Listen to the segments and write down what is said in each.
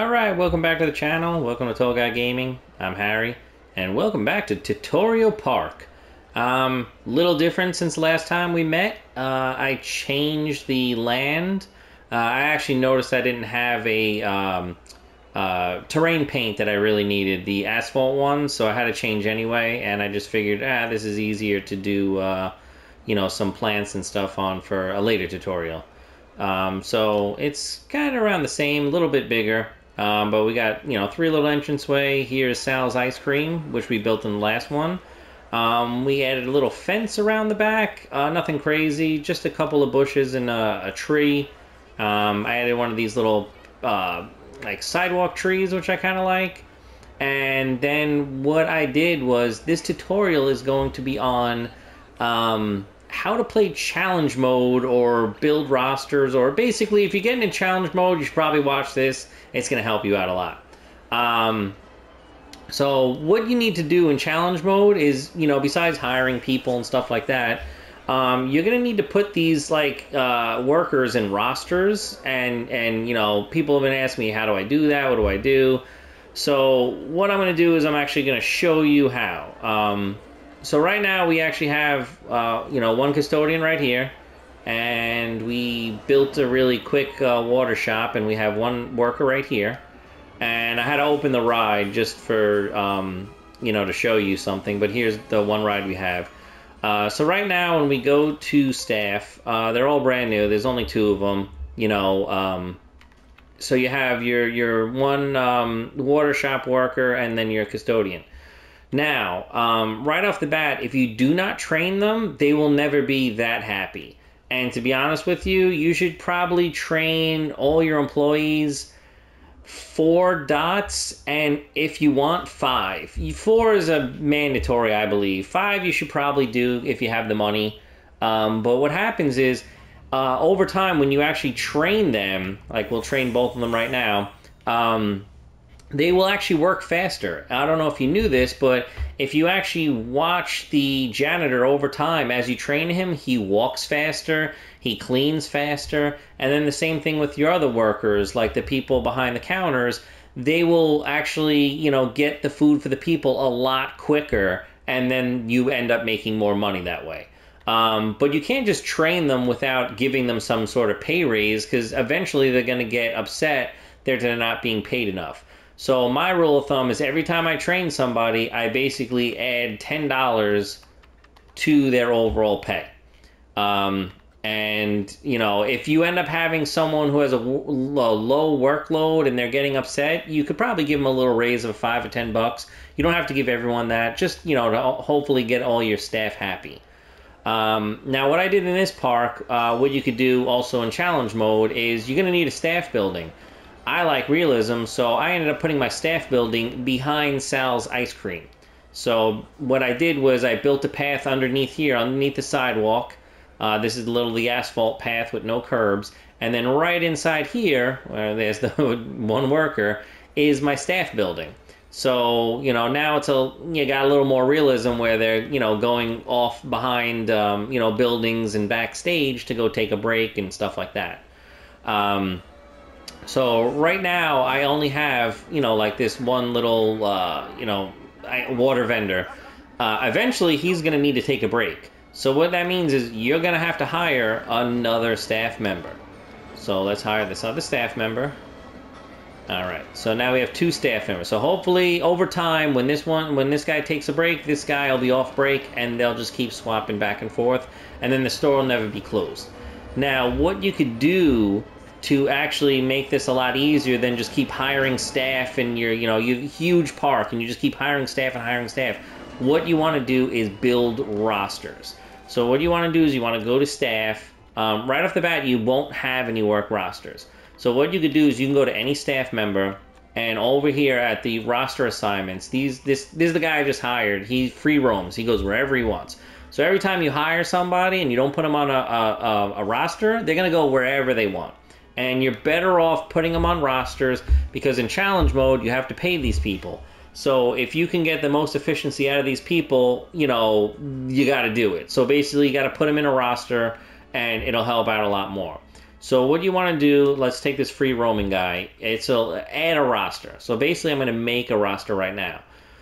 Alright, welcome back to the channel. Welcome to Tall Guy Gaming. I'm Harry, and welcome back to Tutorial Park. Little different since the last time we met. I changed the land. I actually noticed I didn't have a terrain paint that I really needed, the asphalt one, so I had to change anyway, and I just figured, this is easier to do, some plants and stuff on for a later tutorial. So it's kind of around the same, a little bit bigger. But we got, three little entranceway. Here's Sal's Ice Cream, which we built in the last one. We added a little fence around the back. Nothing crazy, just a couple of bushes and a tree. I added one of these little, like sidewalk trees, which I kind of like. And then what I did was, this tutorial is going to be on, how to play challenge mode or build rosters, or basically if you get into challenge mode, you should probably watch this. It's going to help you out a lot. So what you need to do in challenge mode is, besides hiring people and stuff like that, you're going to need to put these workers in rosters, and people have been asking me, how do I do that? What do I do? So what I'm going to do is I'm actually going to show you how. So right now we actually have, one custodian right here, and we built a really quick water shop, and we have one worker right here. And I had to open the ride just for, to show you something, but here's the one ride we have. So right now when we go to staff, they're all brand new. There's only two of them, so you have your one water shop worker and then your custodian. Now, right off the bat, if you do not train them, they will never be that happy. And to be honest with you, you should probably train all your employees 4 dots, and if you want 5. 4 is a mandatory, I believe. 5 you should probably do if you have the money. But what happens is, over time, when you actually train them, like we'll train both of them right now, they will actually work faster. I don't know if you knew this, but if you actually watch the janitor over time, as you train him, he walks faster, he cleans faster, and then the same thing with your other workers, like the people behind the counters. They will actually, get the food for the people a lot quicker, and then you end up making more money that way. But you can't just train them without giving them some sort of pay raise, because eventually they're going to get upset that they're not being paid enough. So my rule of thumb is every time I train somebody, I basically add $10 to their overall pay. And, if you end up having someone who has a low workload and they're getting upset, you could probably give them a little raise of $5 or $10. You don't have to give everyone that, just, to hopefully get all your staff happy. Now, what I did in this park, what you could do also in challenge mode is you're going to need a staff building. I like realism, so I ended up putting my staff building behind Sal's Ice Cream. So what I did was I built a path underneath here, underneath the sidewalk. This is the asphalt path with no curbs. And then right inside here, where there's the one worker, is my staff building. So, now you got a little more realism where they're, going off behind, buildings and backstage to go take a break and stuff like that. So right now I only have, this one little, water vendor. Eventually he's going to need to take a break. So what that means is you're going to have to hire another staff member. So let's hire this other staff member. Alright, so now we have 2 staff members. So hopefully over time, when this guy takes a break, this guy will be off break, and they'll just keep swapping back and forth, and then the store will never be closed. Now, what you could do to actually make this a lot easier than just keep hiring staff in your, you have a huge park and you just keep hiring staff and hiring staff. What you want to do is build rosters. So what you want to do is you want to go to staff. Right off the bat, you won't have any work rosters. So what you could do is you can go to any staff member, and over here at the roster assignments, this is the guy I just hired. He free roams. He goes wherever he wants. So every time you hire somebody and you don't put them on a roster, they're going to go wherever they want. And you're better off putting them on rosters, because in challenge mode, you have to pay these people. So if you can get the most efficiency out of these people, you got to do it. So basically, you got to put them in a roster, and it'll help out a lot more. So what you want to do, let's take this free roaming guy. Add a roster. So basically I'm going to make a roster right now.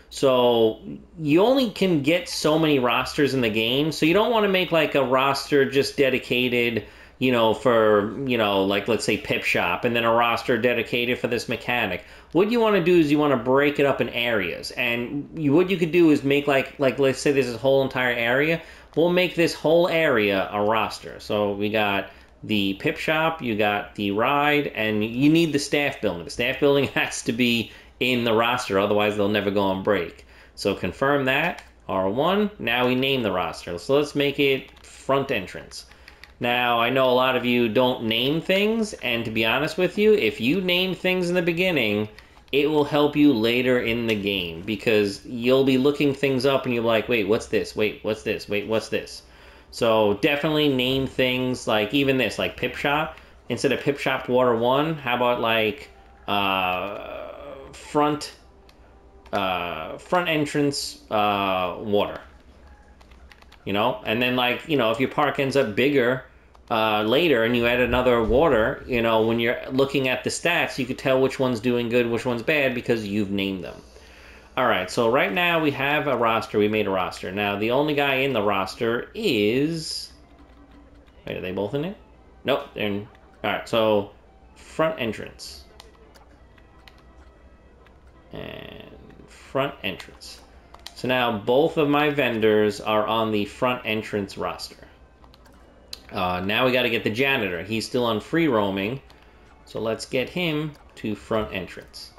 So you only can get so many rosters in the game. So you don't want to make like a roster just dedicated, for, like let's say Pip Shop, and then a roster dedicated for this mechanic. What you want to do is you want to break it up in areas. And what you could do is make like let's say this whole entire area. We'll make this whole area a roster. So we got the Pip Shop, you got the ride, and you need the staff building. The staff building has to be in the roster, otherwise they'll never go on break. So confirm that, R1. Now we name the roster. So let's make it front entrance. Now, I know a lot of you don't name things, and to be honest with you, if you name things in the beginning, it will help you later in the game, because you'll be looking things up and you're like, wait, what's this? Wait, what's this? Wait, what's this? So definitely name things like even this, like Pip Shop. Instead of Pip Shop Water 1, how about like front entrance water, and then like if your park ends up bigger later and you add another water, when you're looking at the stats, you could tell which one's doing good, which one's bad, because you've named them. All right, so right now we have a roster. We made a roster. Now the only guy in the roster is, wait, are they both in it? Nope, they're in. All right, so front entrance and front entrance. So now both of my vendors are on the front entrance roster. Now we got to get the janitor. He's still on free roaming, so let's get him to front entrance.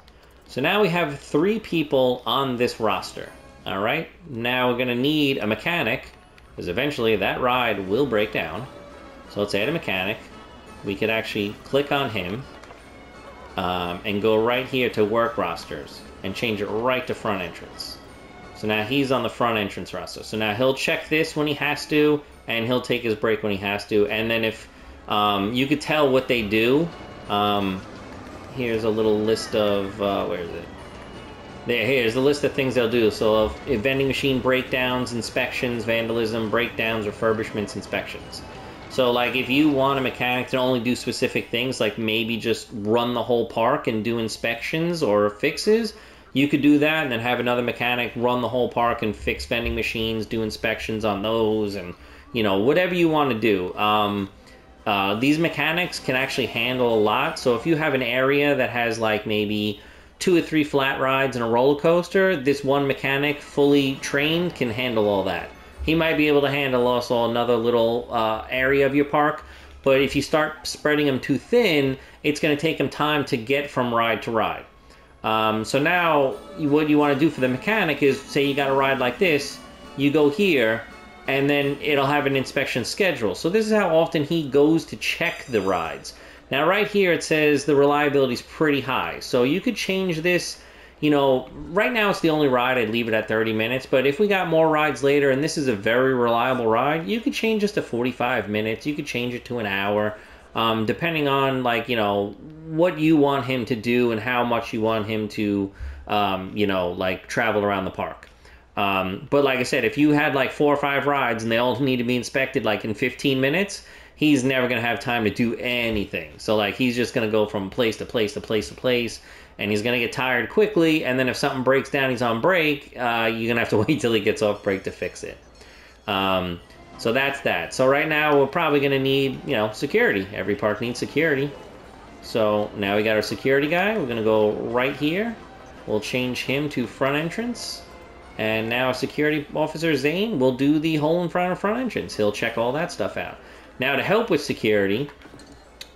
So now we have 3 people on this roster. All right, now we're gonna need a mechanic, because eventually that ride will break down. So let's add a mechanic. We could actually click on him and go right here to work rosters and change it right to front entrance. So now he's on the front entrance roster. So now he'll check this when he has to, and he'll take his break when he has to. And then if you could tell what they do, here's a little list of, where is it? Here's the list of things they'll do. So if vending machine breakdowns, inspections, vandalism, breakdowns, refurbishments, inspections. So like if you want a mechanic to only do specific things, like maybe just run the whole park and do inspections or fixes, you could do that, and then have another mechanic run the whole park and fix vending machines, do inspections on those, and whatever you want to do. These mechanics can actually handle a lot. So if you have an area that has like maybe 2 or 3 flat rides and a roller coaster, this one mechanic fully trained can handle all that. He might be able to handle also another little area of your park, but if you start spreading them too thin, it's going to take him time to get from ride to ride. So now what you want to do for the mechanic is, say you got a ride like this, you go here, and then it'll have an inspection schedule. So this is how often he goes to check the rides. Now right here it says the reliability is pretty high. So you could change this, right now it's the only ride, I'd leave it at 30 minutes. But if we got more rides later and this is a very reliable ride, you could change this to 45 minutes. You could change it to an hour, depending on like, what you want him to do and how much you want him to, like travel around the park. But like I said, if you had like 4 or 5 rides and they all need to be inspected like in 15 minutes, he's never going to have time to do anything. So like he's just going to go from place to place to place to place, and he's going to get tired quickly, and then if something breaks down, he's on break, you're going to have to wait till he gets off break to fix it. So that's that. So right now we're probably going to need, security. Every park needs security. So now we got our security guy. We're going to go right here. We'll change him to front entrance. And now security officer Zane will do the hole in front of front entrance. He'll check all that stuff out. Now to help with security,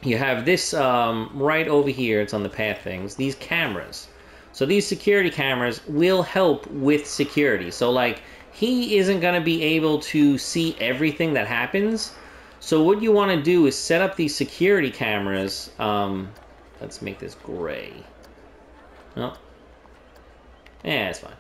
you have this right over here. It's on the path things. These cameras. So these security cameras will help with security. So like he isn't going to be able to see everything that happens. So what you want to do is set up these security cameras. Let's make this gray. Oh. Yeah, it's fine.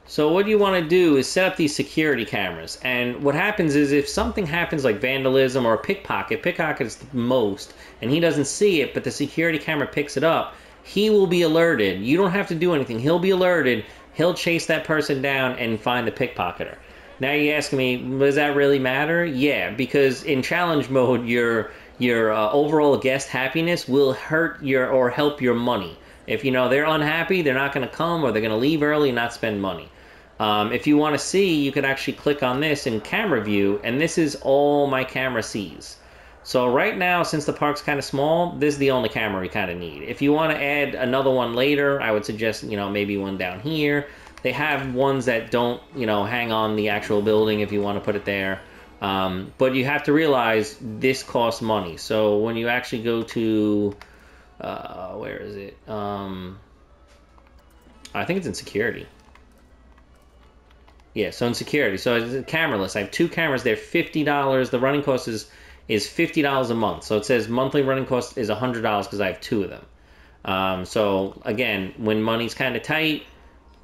So what you want to do is set up these security cameras. And what happens is if something happens like vandalism or a pickpocket is the most, and he doesn't see it, but the security camera picks it up, he will be alerted. You don't have to do anything. He'll be alerted. He'll chase that person down and find the pickpocketer. Now you're asking me, does that really matter? Yeah, because in challenge mode, you're your overall guest happiness will hurt your or help your money. If you know they're unhappy, they're not going to come, or they're going to leave early and not spend money. If you want to see, you can actually click on this in camera view, and this is all my camera sees. So right now, since the park's kind of small, this is the only camera we kind of need. If you want to add another one later, I would suggest, you know, maybe one down here. They have ones that don't, you know, hang on the actual building if you want to put it there. But you have to realize this costs money. So when you actually go to, where is it? I think it's in security. Yeah, so in security. So it's cameraless. I have 2 cameras there, $50. The running cost is $50 a month. So it says monthly running cost is $100 because I have 2 of them. So again, when money's kind of tight,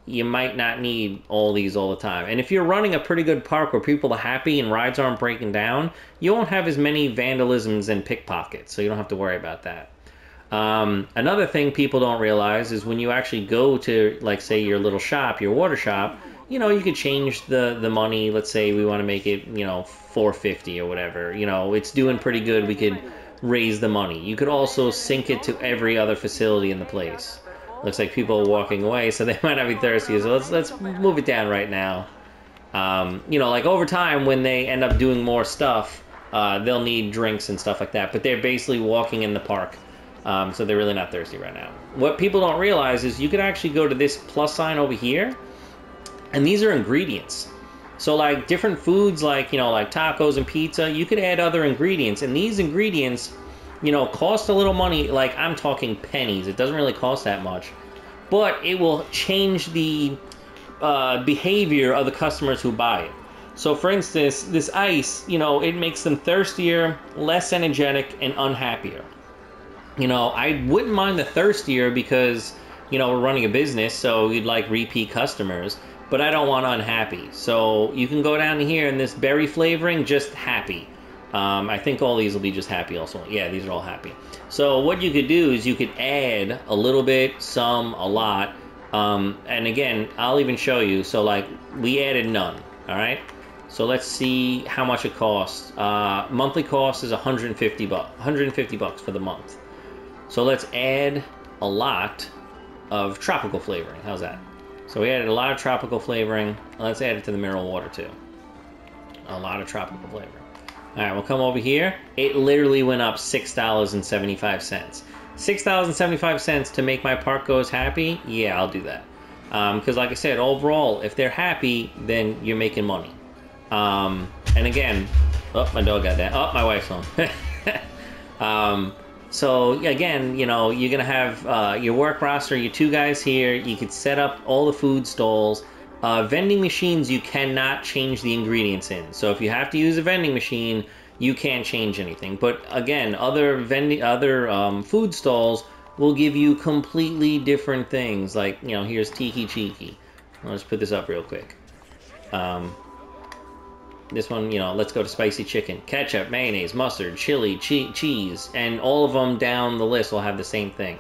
you might not need all these all the time. And if you're running a pretty good park where people are happy and rides aren't breaking down, you won't have as many vandalisms and pickpockets, so you don't have to worry about that. Another thing people don't realize is when you actually go to, like, say, your little shop, your water shop, you know, you could change the money. Let's say we want to make it, you know, $4.50 or whatever. You know, it's doing pretty good. We could raise the money. You could also sync it to every other facility in the place. Looks like people are walking away, so they might not be thirsty. So let's move it down right now. You know, like over time, when they end up doing more stuff, they'll need drinks and stuff like that. But they're basically walking in the park, so they're really not thirsty right now. What people don't realize is you could actually go to this plus sign over here, and these are ingredients. So like different foods, like, you know, like tacos and pizza, you could add other ingredients, and these ingredients, you know, cost a little money. Like, I'm talking pennies. It doesn't really cost that much, but it will change the behavior of the customers who buy it. So for instance, this ice, you know, it makes them thirstier, less energetic, and unhappier. You know, I wouldn't mind the thirstier because, you know, we're running a business, so you'd like repeat customers, but I don't want unhappy. So you can go down here, and this berry flavoring, just happy. I think all these will be just happy also. Yeah, these are all happy. So what you could do is you could add a little bit, some, a lot. And again, I'll even show you. So like, we added none, all right? So let's see how much it costs. Monthly cost is $150 for the month. So let's add a lot of tropical flavoring. How's that? So we added a lot of tropical flavoring. Let's add it to the mineral water too. A lot of tropical flavoring. All right, we'll come over here. It literally went up $6.75. $6.75 to make my park goers happy? Yeah, I'll do that. Because like I said, overall, if they're happy, then you're making money. And again, oh, my dog got that. Oh, my wife's home. So again, you know, you're gonna have your work roster, your 2 guys here. You could set up all the food stalls. Vending machines, you cannot change the ingredients in. So if you have to use a vending machine, you can't change anything. But again, other food stalls will give you completely different things. Like, you know, here's Tiki Cheeky. Let's put this up real quick. This one, you know, let's go to spicy chicken. Ketchup, mayonnaise, mustard, chili, cheese. And all of them down the list will have the same thing.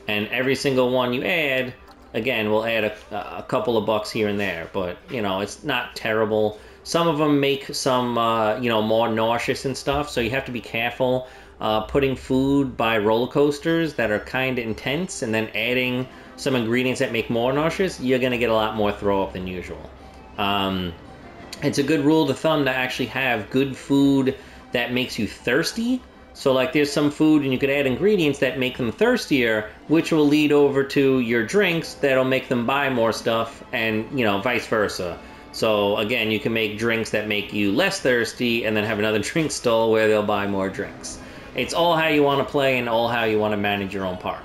And every single one you add, again, we'll add a couple of bucks here and there, but, you know, it's not terrible. Some of them make some, you know, more nauseous and stuff, so you have to be careful putting food by roller coasters that are kind of intense and then adding some ingredients that make more nauseous. You're going to get a lot more throw up than usual. It's a good rule of thumb to actually have good food that makes you thirsty. So like there's some food and you could add ingredients that make them thirstier, which will lead over to your drinks that'll make them buy more stuff, and, you know, vice versa. So again, you can make drinks that make you less thirsty and then have another drink stall where they'll buy more drinks. It's all how you want to play and all how you want to manage your own park.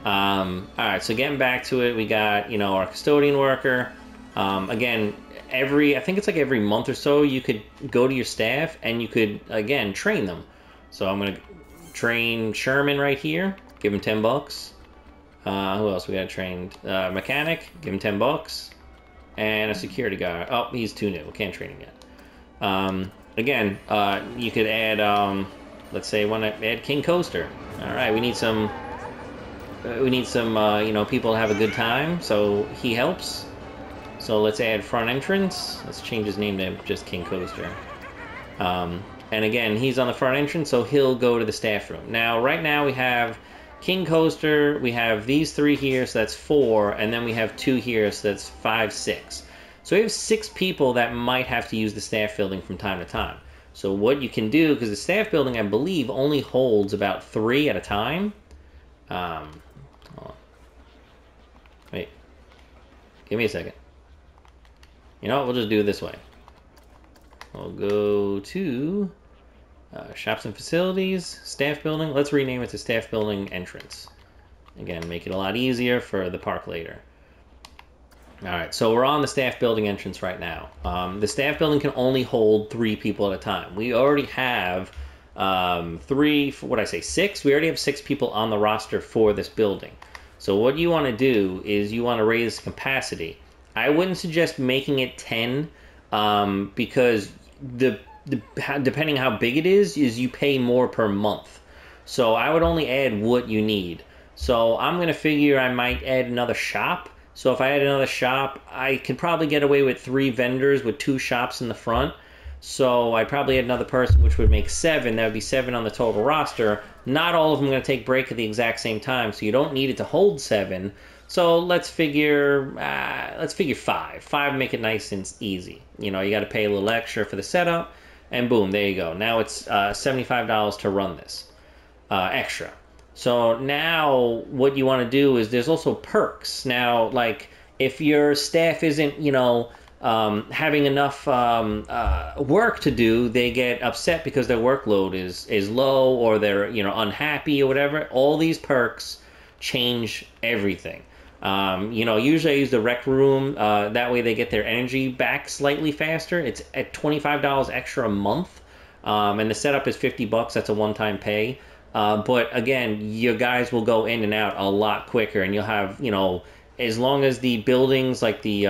All right, so getting back to it, we got, you know, our custodian worker. Again, I think it's like every month or so, you could go to your staff and you could, again, train them. So I'm going to train Sherman right here, give him $10. Who else we got trained? Mechanic, give him $10. And a security guard. Oh, he's too new. Can't train him yet. Again, you could add, let's say, want to add King Coaster. All right, we need some, you know, people to have a good time, so he helps. So let's add front entrance. Let's change his name to just King Coaster. And again, he's on the front entrance, so he'll go to the staff room. Now, right now we have King Coaster, we have these 3 here, so that's 4, and then we have 2 here, so that's 5, 6. So we have 6 people that might have to use the staff building from time to time. So what you can do, because the staff building, I believe, only holds about 3 at a time. Hold on. Wait. Give me a second. You know what? We'll just do it this way. We'll go to shops and facilities, staff building. Let's rename it to staff building entrance. Again, make it a lot easier for the park later. All right, so we're on the staff building entrance right now. The staff building can only hold 3 people at a time. We already have 6? We already have 6 people on the roster for this building. So what you want to do is you want to raise capacity. I wouldn't suggest making it 10 because depending how big it is you pay more per month. So I would only add what you need. So I'm going to figure I might add another shop. So if I add another shop, I can probably get away with 3 vendors with 2 shops in the front. So I'd probably add another person, which would make 7. That would be 7 on the total roster. Not all of them are going to take break at the exact same time, so you don't need it to hold 7. So let's figure 5. 5 make it nice and easy. You know, you got to pay a little extra for the setup, and boom, there you go. Now it's $75 to run this extra. So now what you want to do is there's also perks. Now, like if your staff isn't, you know, having enough work to do, they get upset because their workload is low, or they're, you know, unhappy or whatever. All these perks change everything. You know, usually I use the rec room. That way they get their energy back slightly faster. It's at $25 extra a month, and the setup is $50. That's a one-time pay. But again, your guys will go in and out a lot quicker, and you'll have, you know, as long as the buildings, like the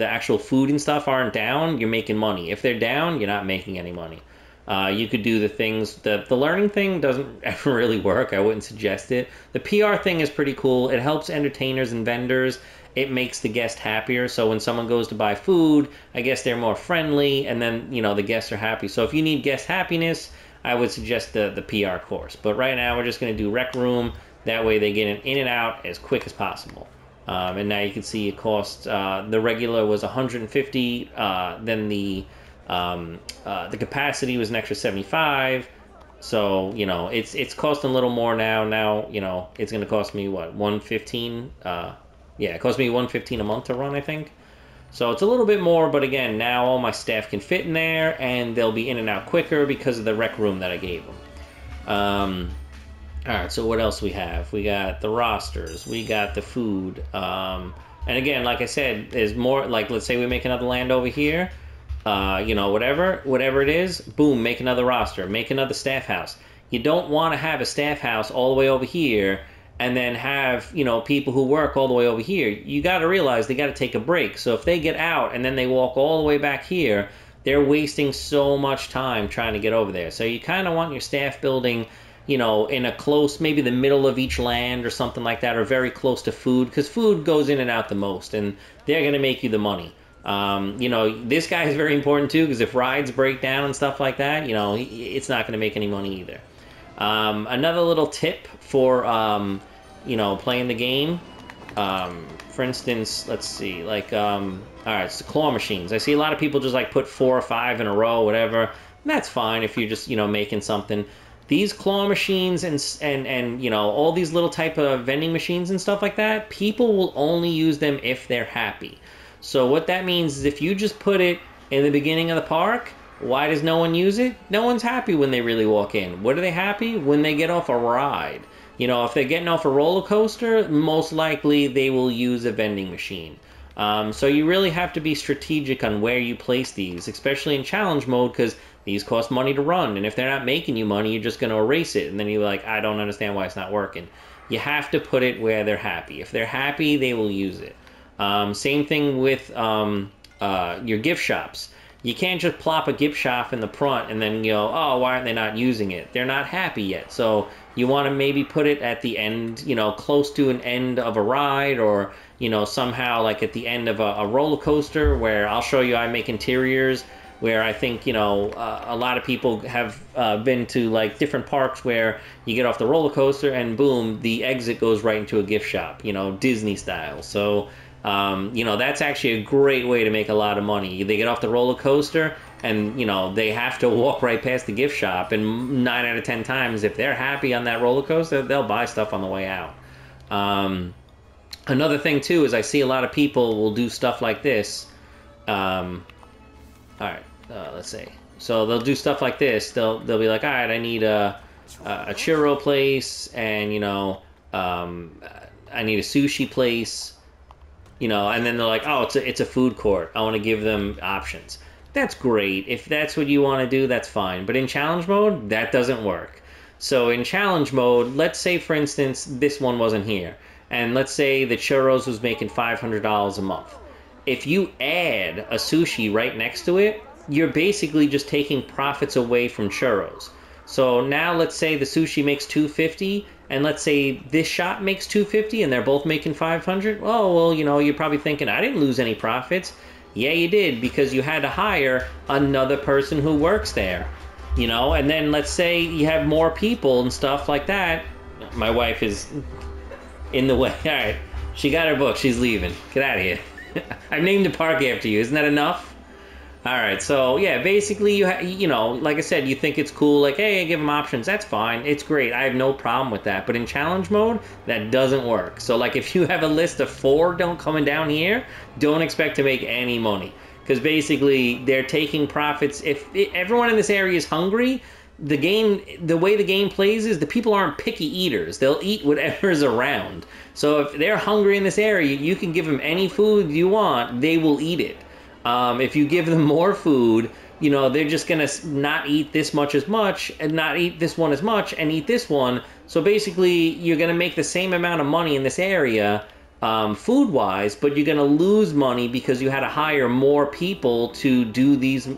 actual food and stuff aren't down, you're making money. If they're down, you're not making any money. You could do the things, the learning thing doesn't ever really work. I wouldn't suggest it. The PR thing is pretty cool. It helps entertainers and vendors. It makes the guest happier. So when someone goes to buy food, I guess they're more friendly, and then, you know, the guests are happy. So if you need guest happiness, I would suggest the PR course. But right now we're just going to do rec room. That way they get in and out as quick as possible. And now you can see it costs, the regular was $150, then the capacity was an extra $75. So, you know, it's costing a little more now. Now, you know, it's going to cost me what, $115? Yeah, it cost me $115 a month to run, I think. So it's a little bit more, but again, now all my staff can fit in there, and they'll be in and out quicker because of the rec room that I gave them. All right, so what else we have? We got the rosters, we got the food, and again, like I said, there's more. Like, let's say we make another land over here, you know, whatever it is, boom, make another roster, make another staff house. You don't want to have a staff house all the way over here and then have, you know, people who work all the way over here. You got to realize they got to take a break. So if they get out and then they walk all the way back here, they're wasting so much time trying to get over there. So you kind of want your staff building, you know, in a close, maybe the middle of each land or something like that, or very close to food, because food goes in and out the most, and they're going to make you the money. You know, this guy is very important too, because if rides break down and stuff like that, you know, it's not going to make any money either. Another little tip for, you know, playing the game. For instance, let's see, like, all right, it's the claw machines. I see a lot of people just like put 4 or 5 in a row, whatever. And that's fine if you're just, you know, making something. These claw machines and you know, all these little type of vending machines and stuff like that, people will only use them if they're happy. So what that means is if you just put it in the beginning of the park, why does no one use it? No one's happy when they really walk in. What are they happy? When they get off a ride. You know, if they're getting off a roller coaster, most likely they will use a vending machine. So you really have to be strategic on where you place these, especially in challenge mode, because these cost money to run. And if they're not making you money, you're just going to erase it. And then you're like, I don't understand why it's not working. You have to put it where they're happy. If they're happy, they will use it. Same thing with your gift shops. You can't just plop a gift shop in the front and then go, oh, why aren't they not using it? They're not happy yet. So you want to maybe put it at the end, you know, close to an end of a ride, or, you know, somehow like at the end of a roller coaster, where I'll show you I make interiors where I think, you know, a lot of people have been to like different parks where you get off the roller coaster and boom, the exit goes right into a gift shop, you know, Disney style. So, you know, that's actually a great way to make a lot of money. They get off the roller coaster and, you know, they have to walk right past the gift shop. And 9 out of 10 times, if they're happy on that roller coaster, they'll buy stuff on the way out. Another thing, too, is I see a lot of people will do stuff like this. All right, let's see. So they'll do stuff like this. They'll be like, all right, I need a churro place, and, you know, I need a sushi place. You know, and then they're like, oh, it's a food court. I want to give them options. That's great. If that's what you want to do, that's fine. But in challenge mode, that doesn't work. So in challenge mode, let's say, for instance, this one wasn't here. And let's say the churros was making $500 a month. If you add a sushi right next to it, you're basically just taking profits away from churros. So now let's say the sushi makes $250, and let's say this shop makes $250, and they're both making $500. Oh, well, you know, you're probably thinking, I didn't lose any profits. Yeah, you did, because you had to hire another person who works there. You know, and then let's say you have more people and stuff like that. My wife is in the way. All right, she got her book. She's leaving. Get out of here. I've named the park after you. Isn't that enough? All right, so yeah, basically you know, like I said, you think it's cool, like, hey, give them options. That's fine. It's great. I have no problem with that. But in challenge mode, that doesn't work. So like if you have a list of 4 coming down here, don't expect to make any money. Because basically they're taking profits. If everyone in this area is hungry, the way the game plays is the people aren't picky eaters. They'll eat whatever's around. So if they're hungry in this area, you can give them any food you want. They will eat it. If you give them more food, you know, they're just going to not eat this much as much and not eat this one as much and eat this one. So basically, you're going to make the same amount of money in this area food-wise, but you're going to lose money because you had to hire more people to do these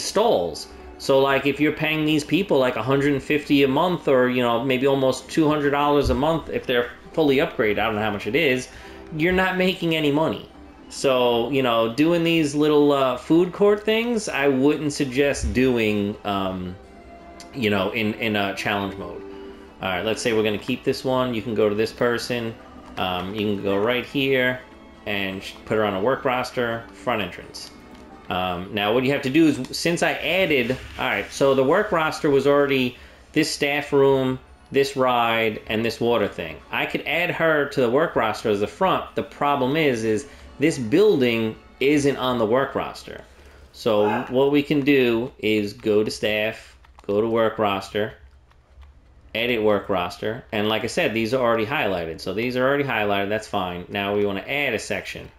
stalls. So, like, if you're paying these people like $150 a month or, you know, maybe almost $200 a month if they're fully upgraded, I don't know how much it is, you're not making any money. So, you know, doing these little food court things, I wouldn't suggest doing, you know, in a challenge mode. All right, let's say we're going to keep this one. You can go to this person. You can go right here and put her on a work roster, front entrance. Now, what you have to do is, since I added, all right, so the work roster was already this staff room, this ride, and this water thing. I could add her to the work roster as the front. The problem is this building isn't on the work roster. So what we can do is go to staff, go to work roster, edit work roster, and like I said, these are already highlighted. So these are already highlighted, that's fine. Now we want to add a section.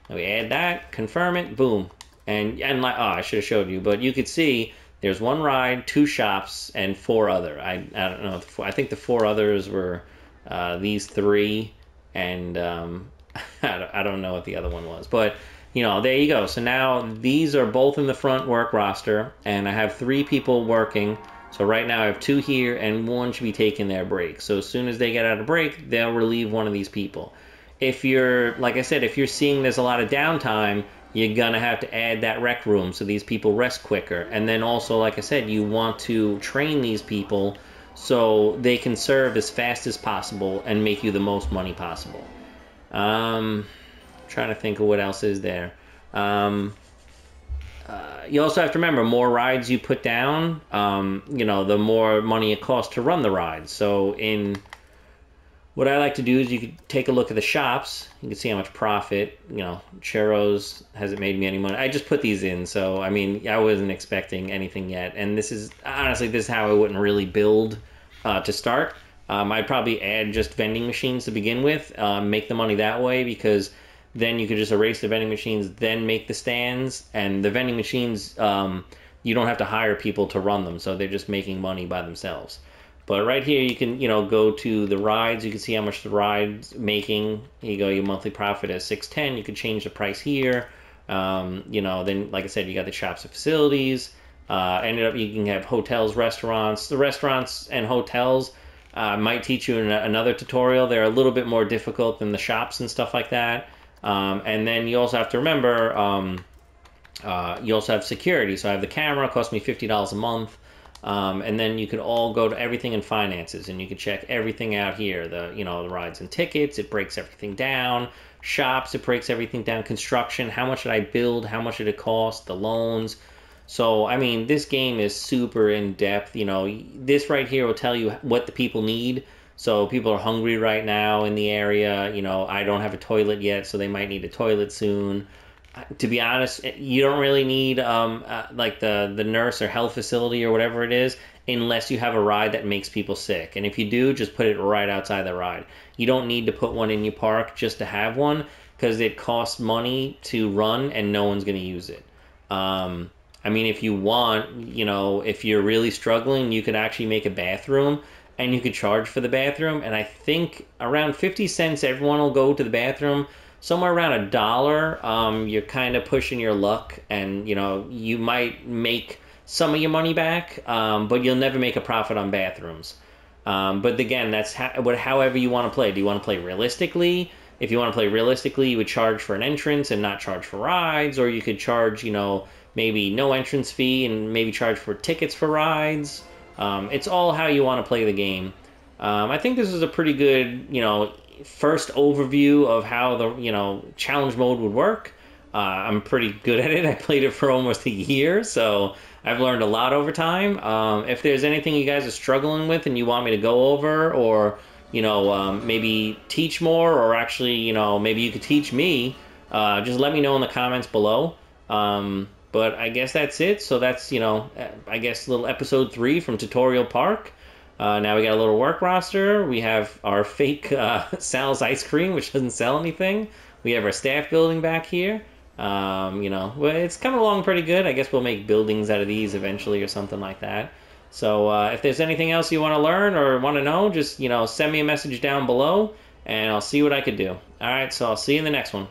Now we add that, confirm it, boom. And like, oh, I should have showed you, but you could see there's 1 ride, 2 shops, and 4 other. I don't know, I think the 4 others were these 3, and I don't know what the other one was, but you know, there you go. So now these are both in the front work roster, and I have 3 people working. So right now I have 2 here, and 1 should be taking their break. So as soon as they get out of break, they'll relieve one of these people. If you're, like I said, if you're seeing there's a lot of downtime, you're gonna have to add that rec room so these people rest quicker. And then also, like I said, you want to train these people so they can serve as fast as possible and make you the most money possible. Trying to think of what else is there. You also have to remember, more rides you put down, you know, the more money it costs to run the rides. So what I like to do is you could take a look at the shops. You can see how much profit, you know, churros hasn't made me any money. I just put these in, so I mean, I wasn't expecting anything yet. And this is, honestly, this is how I wouldn't really build to start. I'd probably add just vending machines to begin with, make the money that way, because then you could just erase the vending machines, then make the stands. And the vending machines, you don't have to hire people to run them, so they're just making money by themselves. But right here, you can, you know, go to the rides. You can see how much the ride's making. Here you go, your monthly profit is $610. You can change the price here. You know, then, like I said, you got the shops and facilities. Ended up, you can have hotels, restaurants. The restaurants and hotels might teach you in another tutorial. They're a little bit more difficult than the shops and stuff like that. And then you also have to remember, You also have security. So I have the camera, it costs me $50 a month. And then you could all go to everything in finances, and you can check everything out here. The rides and tickets, it breaks everything down. Shops, it breaks everything down. Construction, how much did I build? How much did it cost? The loans. So, I mean, this game is super in depth. This right here will tell you what the people need. So people are hungry right now in the area. I don't have a toilet yet, so they might need a toilet soon. To be honest, you don't really need like the nurse or health facility or whatever it is, unless you have a ride that makes people sick. And if you do, just put it right outside the ride. You don't need to put one in your park just to have one, because it costs money to run and no one's going to use it. I mean, if you want, if you're really struggling, you could actually make a bathroom and you could charge for the bathroom. And I think around 50 cents, everyone will go to the bathroom. Somewhere around $1, you're kind of pushing your luck, and you might make some of your money back, but you'll never make a profit on bathrooms. But again, that's however you want to play. Do you want to play realistically? If you want to play realistically, you would charge for an entrance and not charge for rides, or you could charge, maybe no entrance fee and maybe charge for tickets for rides. It's all how you want to play the game. I think this is a pretty good, first overview of how the challenge mode would work. I'm pretty good at it. I played it for almost a year, so I've learned a lot over time. If there's anything you guys are struggling with and you want me to go over, or maybe teach more, or actually maybe you could teach me, just let me know in the comments below. But I guess that's it. So that's I guess little episode 3 from Tutorial Park. Now we got a little work roster. We have our fake Sal's Ice Cream, which doesn't sell anything. We have our staff building back here. Well, it's coming along pretty good. I guess we'll make buildings out of these eventually or something like that. So if there's anything else you want to learn or want to know, just send me a message down below, and I'll see what I could do. All right, so I'll see you in the next one.